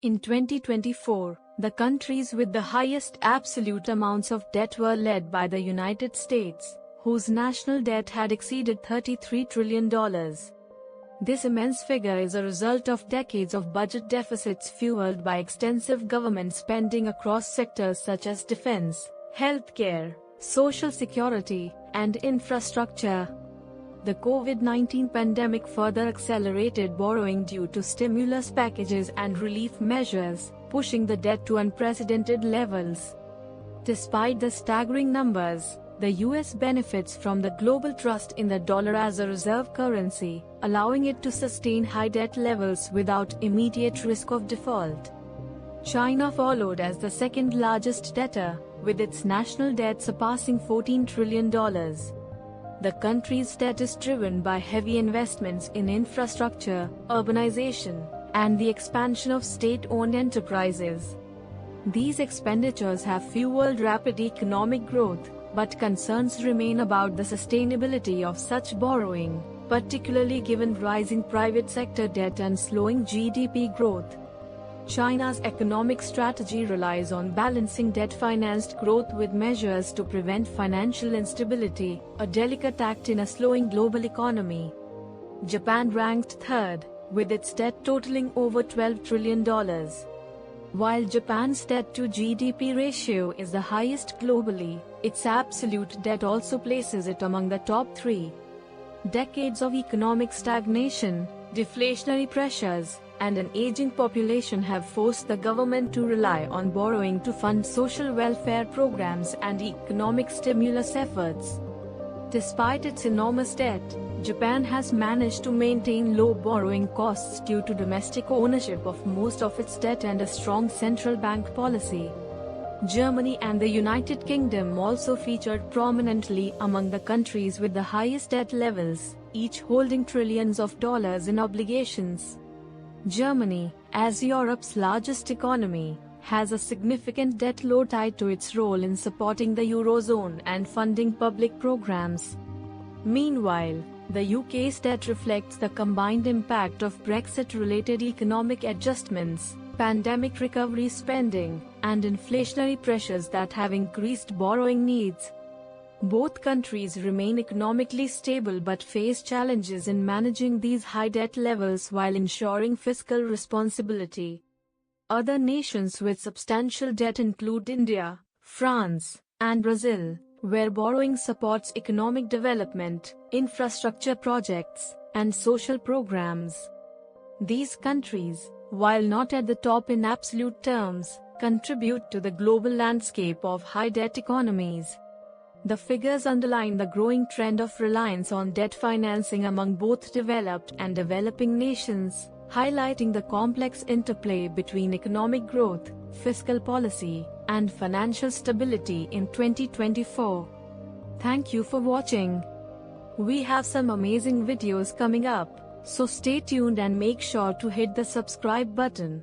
In 2024, the countries with the highest absolute amounts of debt were led by the United States, whose national debt had exceeded $33 trillion. This immense figure is a result of decades of budget deficits fueled by extensive government spending across sectors such as defense, healthcare, social security, and infrastructure. The COVID-19 pandemic further accelerated borrowing due to stimulus packages and relief measures, pushing the debt to unprecedented levels. Despite the staggering numbers, the US benefits from the global trust in the dollar as a reserve currency, allowing it to sustain high debt levels without immediate risk of default. China followed as the second largest debtor, with its national debt surpassing $14 trillion. The country's debt is driven by heavy investments in infrastructure, urbanization, and the expansion of state-owned enterprises. These expenditures have fueled rapid economic growth, but concerns remain about the sustainability of such borrowing, particularly given rising private sector debt and slowing GDP growth. China's economic strategy relies on balancing debt-financed growth with measures to prevent financial instability, a delicate act in a slowing global economy. Japan ranked third, with its debt totaling over $12 trillion. While Japan's debt-to-GDP ratio is the highest globally, its absolute debt also places it among the top three. Decades of economic stagnation, deflationary pressures, and an aging population have forced the government to rely on borrowing to fund social welfare programs and economic stimulus efforts. Despite its enormous debt, Japan has managed to maintain low borrowing costs due to domestic ownership of most of its debt and a strong central bank policy. Germany and the United Kingdom also featured prominently among the countries with the highest debt levels, each holding trillions of dollars in obligations. Germany, as Europe's largest economy, has a significant debt load tied to its role in supporting the Eurozone and funding public programs. Meanwhile, the UK's debt reflects the combined impact of Brexit-related economic adjustments, pandemic recovery spending, and inflationary pressures that have increased borrowing needs. Both countries remain economically stable but face challenges in managing these high debt levels while ensuring fiscal responsibility. Other nations with substantial debt include India, France, and Brazil, where borrowing supports economic development, infrastructure projects, and social programs. These countries, while not at the top in absolute terms, contribute to the global landscape of high debt economies. The figures underline the growing trend of reliance on debt financing among both developed and developing nations, highlighting the complex interplay between economic growth, fiscal policy, and financial stability in 2024. Thank you for watching. We have some amazing videos coming up, so stay tuned and make sure to hit the subscribe button.